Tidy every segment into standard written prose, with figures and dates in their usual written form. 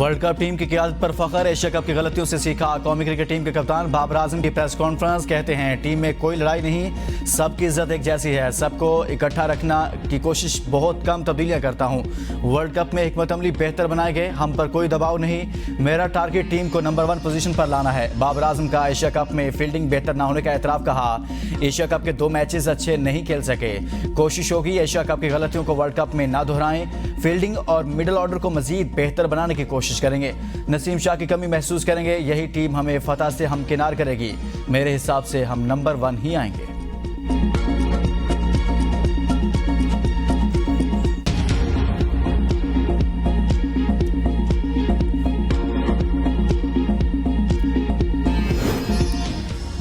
World cup team की क़ियादत पर फख्र, Asia cup की गलतियों से सीखा। कौमी क्रिकेट टीम के कप्तान बाबर आजम की प्रेस कॉन्फ्रेंस, कहते हैं टीम में कोई लड़ाई नहीं, सबकी इज्जत एक जैसी है, सबको इकट्ठा रखना की कोशिश, बहुत कम तब्दीलियां करता हूं। वर्ल्ड कप में हिकमत अमली बेहतर बनाए गए, हम पर कोई दबाव नहीं, मेरा टारगेट टीम को नंबर 1 पोजीशन पर लाना है। बाबर आजम का एशिया कप में फील्डिंग बेहतर न होने का एतराफ़, कहा एशिया कप के 2 मैचेस अच्छे नहीं खेल सके, कोशिश होगी एशिया कप की गलतियों को वर्ल्ड कप में ना दोहराएं, फील्डिंग और मिडल ऑर्डर को मजीद बेहतर बनाने की कोशिश करेंगे। नसीम शाह की कमी महसूस करेंगे, यही टीम हमें फतह से हमकिनार करेगी। मेरे हिसाब से हम नंबर 1 ही आएंगे।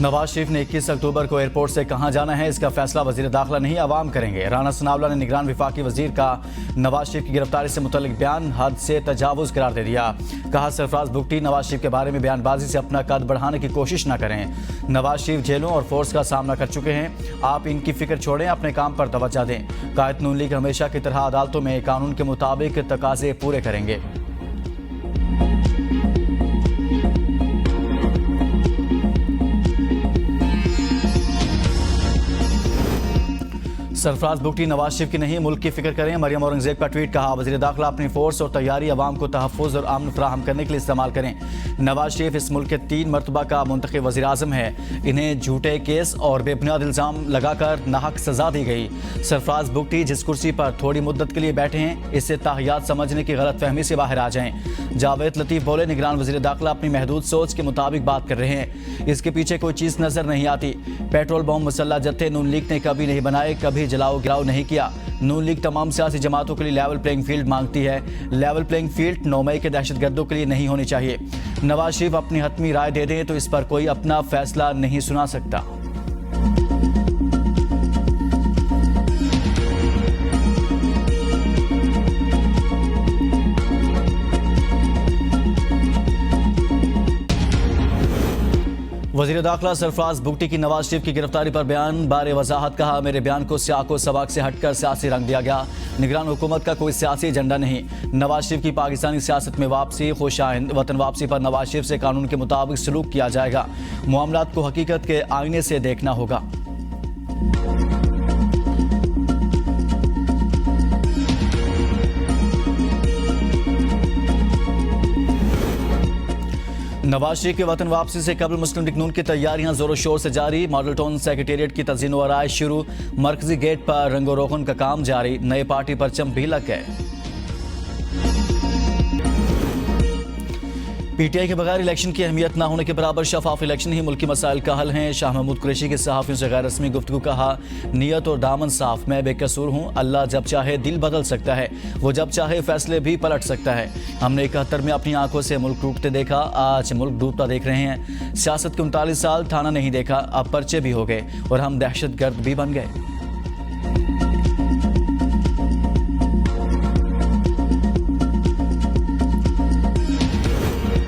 नवाज शरीफ ने 21 अक्टूबर को एयरपोर्ट से कहां जाना है, इसका फैसला वजीर दाखिला नहीं अवाम करेंगे। राना सनावला ने निगरान विफाकी वजीर का नवाज शरीफ की गिरफ्तारी से मुतल्लिक बयान हद से तजावुज करार दे दिया। कहा सरफराज बुगटी नवाज शरीफ के बारे में बयानबाजी से अपना कद बढ़ाने की कोशिश न करें। नवाज शरीफ जेलों और फोर्स का सामना कर चुके हैं, आप इनकी फिक्र छोड़ें, अपने काम पर तवज्जो दें। कायद नून लीग हमेशा की तरह अदालतों में कानून के मुताबिक तकाजे पूरे करेंगे। सरफराज बुगटी नवाज शरीफ की नहीं, मुल्क की फिक्र करें। मरियम औरंगजेब का ट्वीट, कहा वज़ीर दाखिला अपनी फोर्स और तैयारी अवाम को तहफ़्फ़ुज़ और अमन फराहम करने के लिए इस्तेमाल करें। नवाज शरीफ इस मुल्क के 3 मरतबा का मुंतखब वज़ीर आज़म है, इन्हें झूठे केस और बेबुनियाद इल्ज़ाम लगाकर नाहक सज़ा दी गई। सरफराज बुगटी जिस कुर्सी पर थोड़ी मुद्दत के लिए बैठे हैं, इससे ताहियात समझने की गलत फहमी से बाहर आ जाएं। जावेद लतीफ़ बोले निगरान वज़ीर दाखिला अपनी महदूद सोच के मुताबिक बात कर रहे हैं, इसके पीछे कोई चीज़ नज़र नहीं आती। पेट्रोल बम मुसल्लह जत्थे नून लीग ने कभी नहीं बनाए, कभी जलाओ गिराओ नहीं किया। नून लीग तमाम सियासी जमातों के लिए लेवल प्लेइंग फील्ड मांगती है। लेवल प्लेइंग फील्ड 9 मई के दहशतगर्दों के लिए नहीं होनी चाहिए। नवाज शरीफ अपनी हतमी राय दे दें तो इस पर कोई अपना फैसला नहीं सुना सकता। वज़ीर दाखिला सरफराज बुगटी की नवाज शरीफ की गिरफ्तारी पर बयान बारे वजाहत, कहा मेरे बयान को सियाको सबाक से हटकर सियासी रंग दिया गया। निगरान हुकूमत का कोई सियासी एजेंडा नहीं। नवाज शरीफ की पाकिस्तानी सियासत में वापसी, खुशाइंद वतन वापसी पर नवाज शरीफ से कानून के मुताबिक सलूक किया जाएगा। मामलात को हकीकत के आईने से देखना होगा। नवाज शरीफ के वतन वापसी से कबल मुस्लिम लीग नून की तैयारियां जोरों शोर से जारी। मॉडल टाउन सेक्रेटेरिएट की तज़ीन व आराइश शुरू, मरकजी गेट पर रंगो रोगन का काम जारी, नए पार्टी परचम भी लग गए। पीटीआई के बगैर इलेक्शन की अहमियत न होने के बराबर शफाफ इलेक्शन ही मुल्की मसाइल का हल हैं। शाह महमूद कुरैशी के सहाफ़ियों से गैर रस्मी गुफ्तगू, कहा नीयत और दामन साफ, मैं बेकसूर हूँ, अल्लाह जब चाहे दिल बदल सकता है, वो जब चाहे फैसले भी पलट सकता है। हमने 71 में अपनी आंखों से मुल्क टूटते देखा, आज मुल्क डूबता देख रहे हैं। सियासत के 39 साल थाना नहीं देखा, अब पर्चे भी हो गए और हम दहशतगर्द भी बन गए।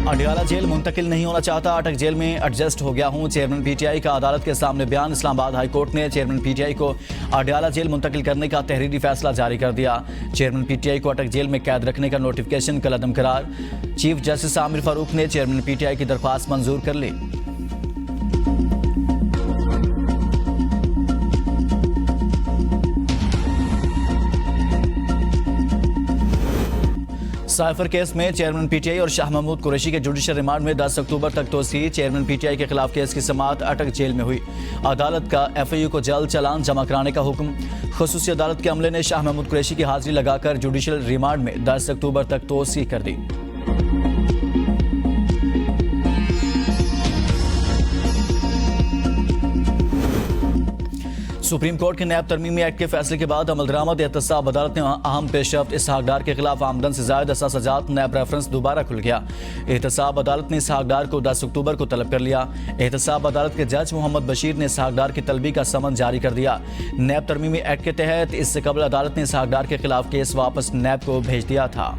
अडियाला जेल मुंतकिल नहीं होना चाहता, अटक जेल में एडजस्ट हो गया हूं। चेयरमैन पीटीआई का अदालत के सामने बयान। इस्लामाबाद हाई कोर्ट ने चेयरमैन पीटीआई को अडियाला जेल मुंतकिल करने का तहरीरी फैसला जारी कर दिया। चेयरमैन पीटीआई को अटक जेल में कैद रखने का नोटिफिकेशन कल अदम करार। चीफ जस्टिस आमिर फारूक ने चेयरमैन पीटीआई की दरख्वास्त मंजूर कर ली। साइफर केस में चेयरमैन पीटीआई और शाह महमूद कुरैशी के जुडिशल रिमांड में 10 अक्टूबर तक तोसी। चेयरमैन पीटीआई के खिलाफ केस की समाअत अटक जेल में हुई। अदालत का एफआईयू को जल्द चालान जमा कराने का हुक्म। खुसूसी अदालत के अमले ने शाह महमूद कुरैशी की हाजिरी लगाकर जुडिशल रिमांड में 10 अक्टूबर तक तोसी कर दी। सुप्रीम कोर्ट के नैब तरमीमी एक्ट के फैसले के बाद अमलदरामद एहतसाब अदालत ने अहम पेशरफ्त, इसहाक डार के खिलाफ आमदन से जायद असासजात नैब रेफरेंस दोबारा खुल गया। एहतसाब अदालत ने इसहाक डार को 10 अक्टूबर को तलब कर लिया। एहतसाब अदालत के जज मोहम्मद बशीर ने इसहाक डार की तलबी का समन जारी कर दिया। नैब तरमीमी एक्ट के तहत इससे कबल अदालत ने इसहाक डार के खिलाफ केस वापस नैब को भेज दिया था।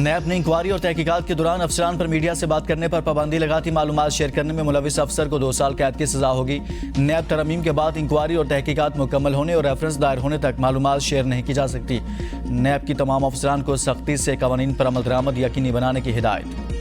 नैब ने इंक्वायरी और तहकीकात के दौरान अफसरान पर मीडिया से बात करने पर पाबंदी लगा दी। मालूमात शेयर करने में मुलविस अफसर को 2 साल कैद की सजा होगी। नैब तरमीम के बाद इंक्वायरी और तहकीकात मुकम्मल होने और रेफरेंस दायर होने तक मालूमात शेयर नहीं की जा सकती। नैब की तमाम अफसरान को सख्ती से कवानीन पर अमल दरामद यकीनी बनाने की हिदायत।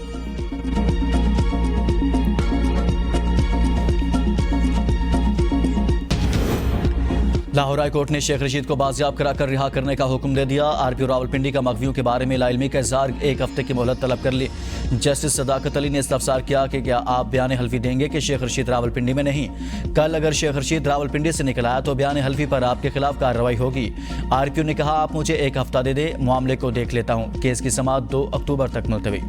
लाहौर हाई कोर्ट ने शेख रशीद को बाजियाब कराकर रिहा करने का हुक्म दे दिया। आरपीओ रावलपिंडी का मगवियों के बारे में लाइलमी का इज़हार 1 हफ्ते की मोहलत तलब कर ली। जस्टिस सदाकत अली ने इस्तफसार किया कि क्या आप बयान हल्फी देंगे कि शेख रशीद रावलपिंडी में नहीं। कल अगर शेख रशीद रावलपिंडी से निकल आया तो बयान हल्फी पर आपके खिलाफ कार्रवाई होगी। आरपीओ ने कहा, आप मुझे 1 हफ्ता दे दे, मामले को देख लेता हूँ। केस की समाअत 2 अक्टूबर तक मुलतवी।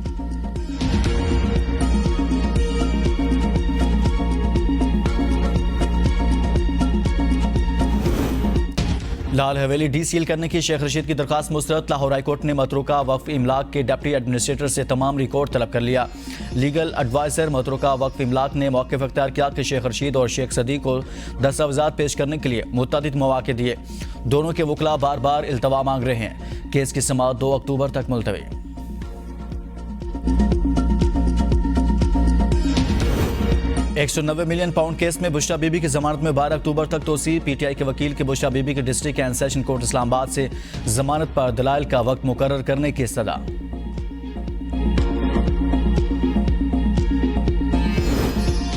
लाल हवेली डीसीएल करने की शेख रशीद की दरखास्त मुस्तरद। लाहौर हाई कोर्ट ने मतरूका वक्फ इमलाक के डिप्टी एडमिनिस्ट्रेटर से तमाम रिकॉर्ड तलब कर लिया। लीगल एडवाइजर मतरूका वक्फ इमलाक ने मौक़िफ़ अख्तियार किया कि शेख रशीद और शेख सदी को दस्तावेज़ात पेश करने के लिए मुतअद्दिद मौक़े दिए। दोनों के वकला बार बार इल्तवा मांग रहे हैं। केस की समाअत 2 अक्टूबर तक मुलतवी। 190 मिलियन पाउंड केस में बुशरा बीबी की जमानत में 12 अक्टूबर तक तोसी। पीटीआई के वकील के बुशरा बीबी के district and session court Islamabad से जमानत पर दलाइल का वक्त मुकर्रर करने की सदा।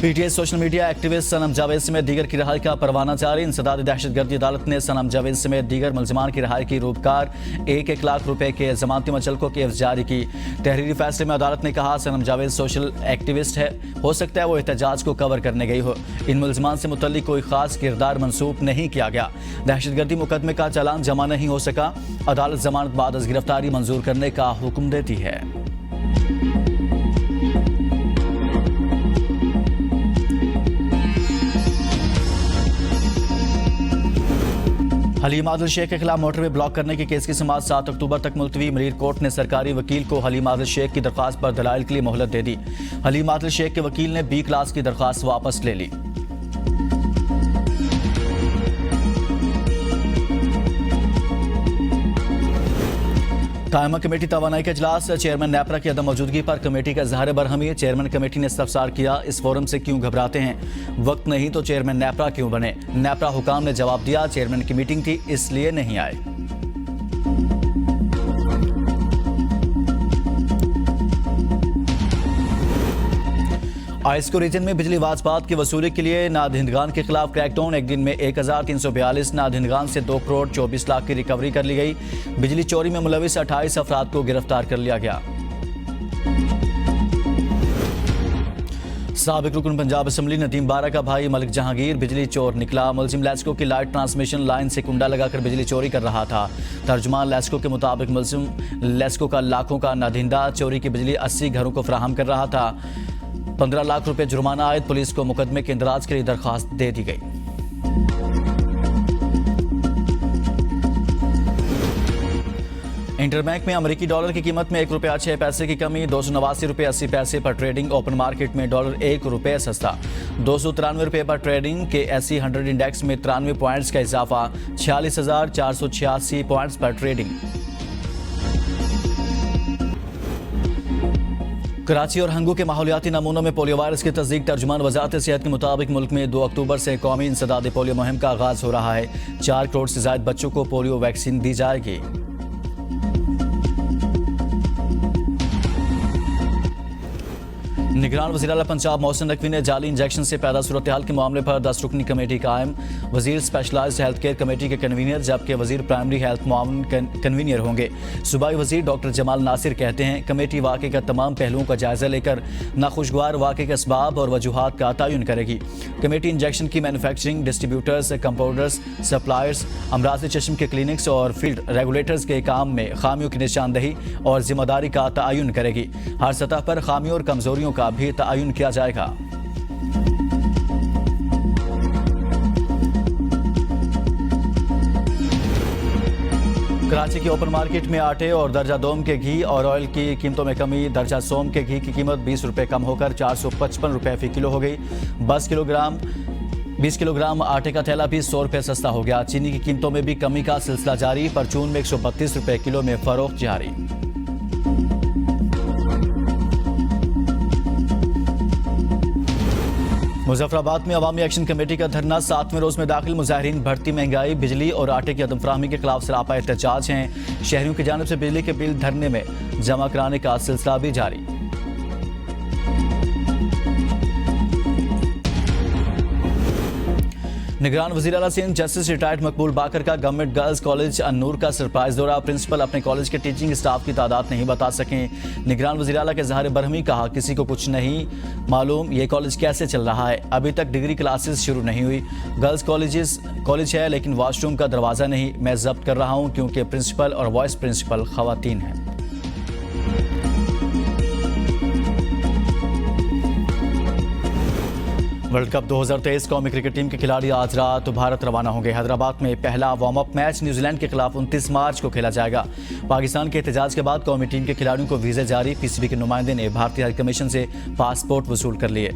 पीटीआई सोशल मीडिया एक्टिविस्ट सनम जावेद समेत दीगर की रिहाई का परवाना जारी। इंसदाद दहशतगर्दी अदालत ने सनम जावेद समेत दीगर मुलजमान की रिहाई की रूपकार 1-1 लाख रुपए के जमानती मचलकों की एवज जारी की। तहरीरी फैसले में अदालत ने कहा, सनम जावेद सोशल एक्टिविस्ट है, हो सकता है वो एहतजाज को कवर करने गई हो। इन मुलजमान से मुतल्लिक कोई खास किरदार मंसूब नहीं किया गया। दहशतगर्दी मुकदमे का चालान जमा नहीं हो सका। अदालत जमानत बाद अज गिरफ्तारी मंजूर करने का हुक्म देती है। हलीम आदिल शेख के खिलाफ मोटरवे ब्लॉक करने के केस की समाअत 7 अक्टूबर तक मुलतवी। मरीर कोर्ट ने सरकारी वकील को हलीम आदिल शेख की दरख्वास्त पर दलाइल के लिए मोहलत दे दी। हलीम आदिल शेख के वकील ने B क्लास की दरख्वास्त वापस ले ली। कायमा कमेटी तवानाई का इजलास। चेयरमैन नेपरा की अदम मौजूदगी पर कमेटी का इजहार बरहमी। चेयरमैन कमेटी ने इस्तफसार किया, इस फोरम से क्यों घबराते हैं, वक्त नहीं तो चेयरमैन नेपरा क्यों बने। नेपरा हुकाम ने जवाब दिया, चेयरमैन की मीटिंग थी इसलिए नहीं आए। आइस्को रीजन में बिजली वाजपात की वसूली के लिए नादहिंदगान के खिलाफ क्रैकडाउन। एक दिन में 1342 नादहिंदगान से 2 करोड़ 24 लाख की रिकवरी कर ली गई। बिजली चोरी में मुलविस 28 अफराद को गिरफ्तार कर लिया गया। साबिक रुकन पंजाब असम्बली नदीम बारा का भाई मलिक जहांगीर बिजली चोर निकला। मुलजिम लेस्को की लाइट ट्रांसमिशन लाइन से कुंडा लगाकर बिजली चोरी कर रहा था। तर्जुमान लेस्को के मुताबिक मुलजिम लेस्को का लाखों का नादिंदा चोरी की बिजली 80 घरों को फराहम कर रहा था। 15 लाख रुपए जुर्माना आयद। पुलिस को मुकदमे के इंदराज के लिए दरखास्त दे दी गई। इंटरबैंक में अमेरिकी डॉलर की कीमत में 1 रुपया 6 पैसे की कमी। 289 रुपये 80 पैसे पर ट्रेडिंग। ओपन मार्केट में डॉलर 1 रुपये सस्ता। 293 रुपये पर ट्रेडिंग के SE 100 इंडेक्स में 93 पॉइंट्स का इजाफा। 46,486 पॉइंट्स पर ट्रेडिंग। कराची और हंगू के माहौलियाती नमूनों में पोलियो वायरस की तस्दीक। तर्जुमान वजारत सेहत के मुताबिक मुल्क में 2 अक्टूबर से कौमी इंसदाद पोलियो मुहिम का आगाज हो रहा है। 4 करोड़ से ज्यादा बच्चों को पोलियो वैक्सीन दी जाएगी। निगरान वज़ीर आला पंजाब मोहसिन नकवी ने जाली इंजेक्शन से पैदा सूरत हाल के मामले पर 10 रुकनी कमेटी कायम। वजीर स्पेशलाइज्ड हेल्थ केयर कमेटी के कन्वीनर जबकि वजीर प्राइमरी हेल्थ मुआवन कन्वीनर होंगे। सूबाई वजीर डॉक्टर जमाल नासिर कहते हैं, कमेटी वाक़े का तमाम पहलुओं का जायजा लेकर नाखुशगवार वाक़े के असबाब और वजूहात का तयन करेगी। कमेटी इंजेक्शन की मैन्युफैक्चरिंग, डिस्ट्रीब्यूटर्स, कंपाउंडर्स, सप्लायर्स, अमराज चश्म के क्लिनिक्स और फील्ड रेगुलेटर्स के काम में खामियों की निशानदही और जिम्मेदारी का तयन करेगी। हर सतह पर खामियों और कमजोरियों का भी तयन किया जाएगा। कराची के ओपन मार्केट में आटे और दर्जा दोम के घी और ऑयल की कीमतों में कमी। दर्जा सोम के घी की कीमत 20 रुपये कम होकर 455 रुपये फी किलो हो गई। 20 किलोग्राम आटे का थैला भी 100 रुपये सस्ता हो गया। चीनी की कीमतों में भी कमी का सिलसिला जारी। परचून में 132 रुपये किलो में फरोख्त जारी। मुजफ्फराबाद में अवामी एक्शन कमेटी का धरना 7वें रोज में दाखिल। मुजाहिरीन बढ़ती महंगाई, बिजली और आटे की अदम फराहमी के खिलाफ सरापा एहतजाज हैं। शहरियों की जानिब से बिजली के बिल धरने में जमा कराने का सिलसिला भी जारी। निगरान वज़ीर आला सिंध जस्टिस रिटायर्ड मकबूल बाकर का गवर्नमेंट गर्ल्स कॉलेज अन्नूर का सरप्राइज दौरा। प्रिंसिपल अपने कॉलेज के टीचिंग स्टाफ की तादाद नहीं बता सकें। निगरान वज़ीर आला के ज़ाहिर बरहमी, कहा किसी को कुछ नहीं मालूम ये कॉलेज कैसे चल रहा है। अभी तक डिग्री क्लासेस शुरू नहीं हुई। गर्ल्स कॉलेज है लेकिन वॉशरूम का दरवाज़ा नहीं। मैं जब्त कर रहा हूँ क्योंकि प्रिंसिपल और वाइस प्रिंसिपल ख़वातीन हैं। वर्ल्ड कप 2023 कौमी क्रिकेट टीम के खिलाड़ी आज रात भारत रवाना होंगे। हैदराबाद में पहला वार्म अप मैच न्यूजीलैंड के खिलाफ 29 मार्च को खेला जाएगा। पाकिस्तान के एहतजाज के बाद कौमी टीम के खिलाड़ियों को वीज़े जारी। पीसीबी के नुमाइंदे ने भारतीय हाई कमीशन से पासपोर्ट वसूल कर लिए।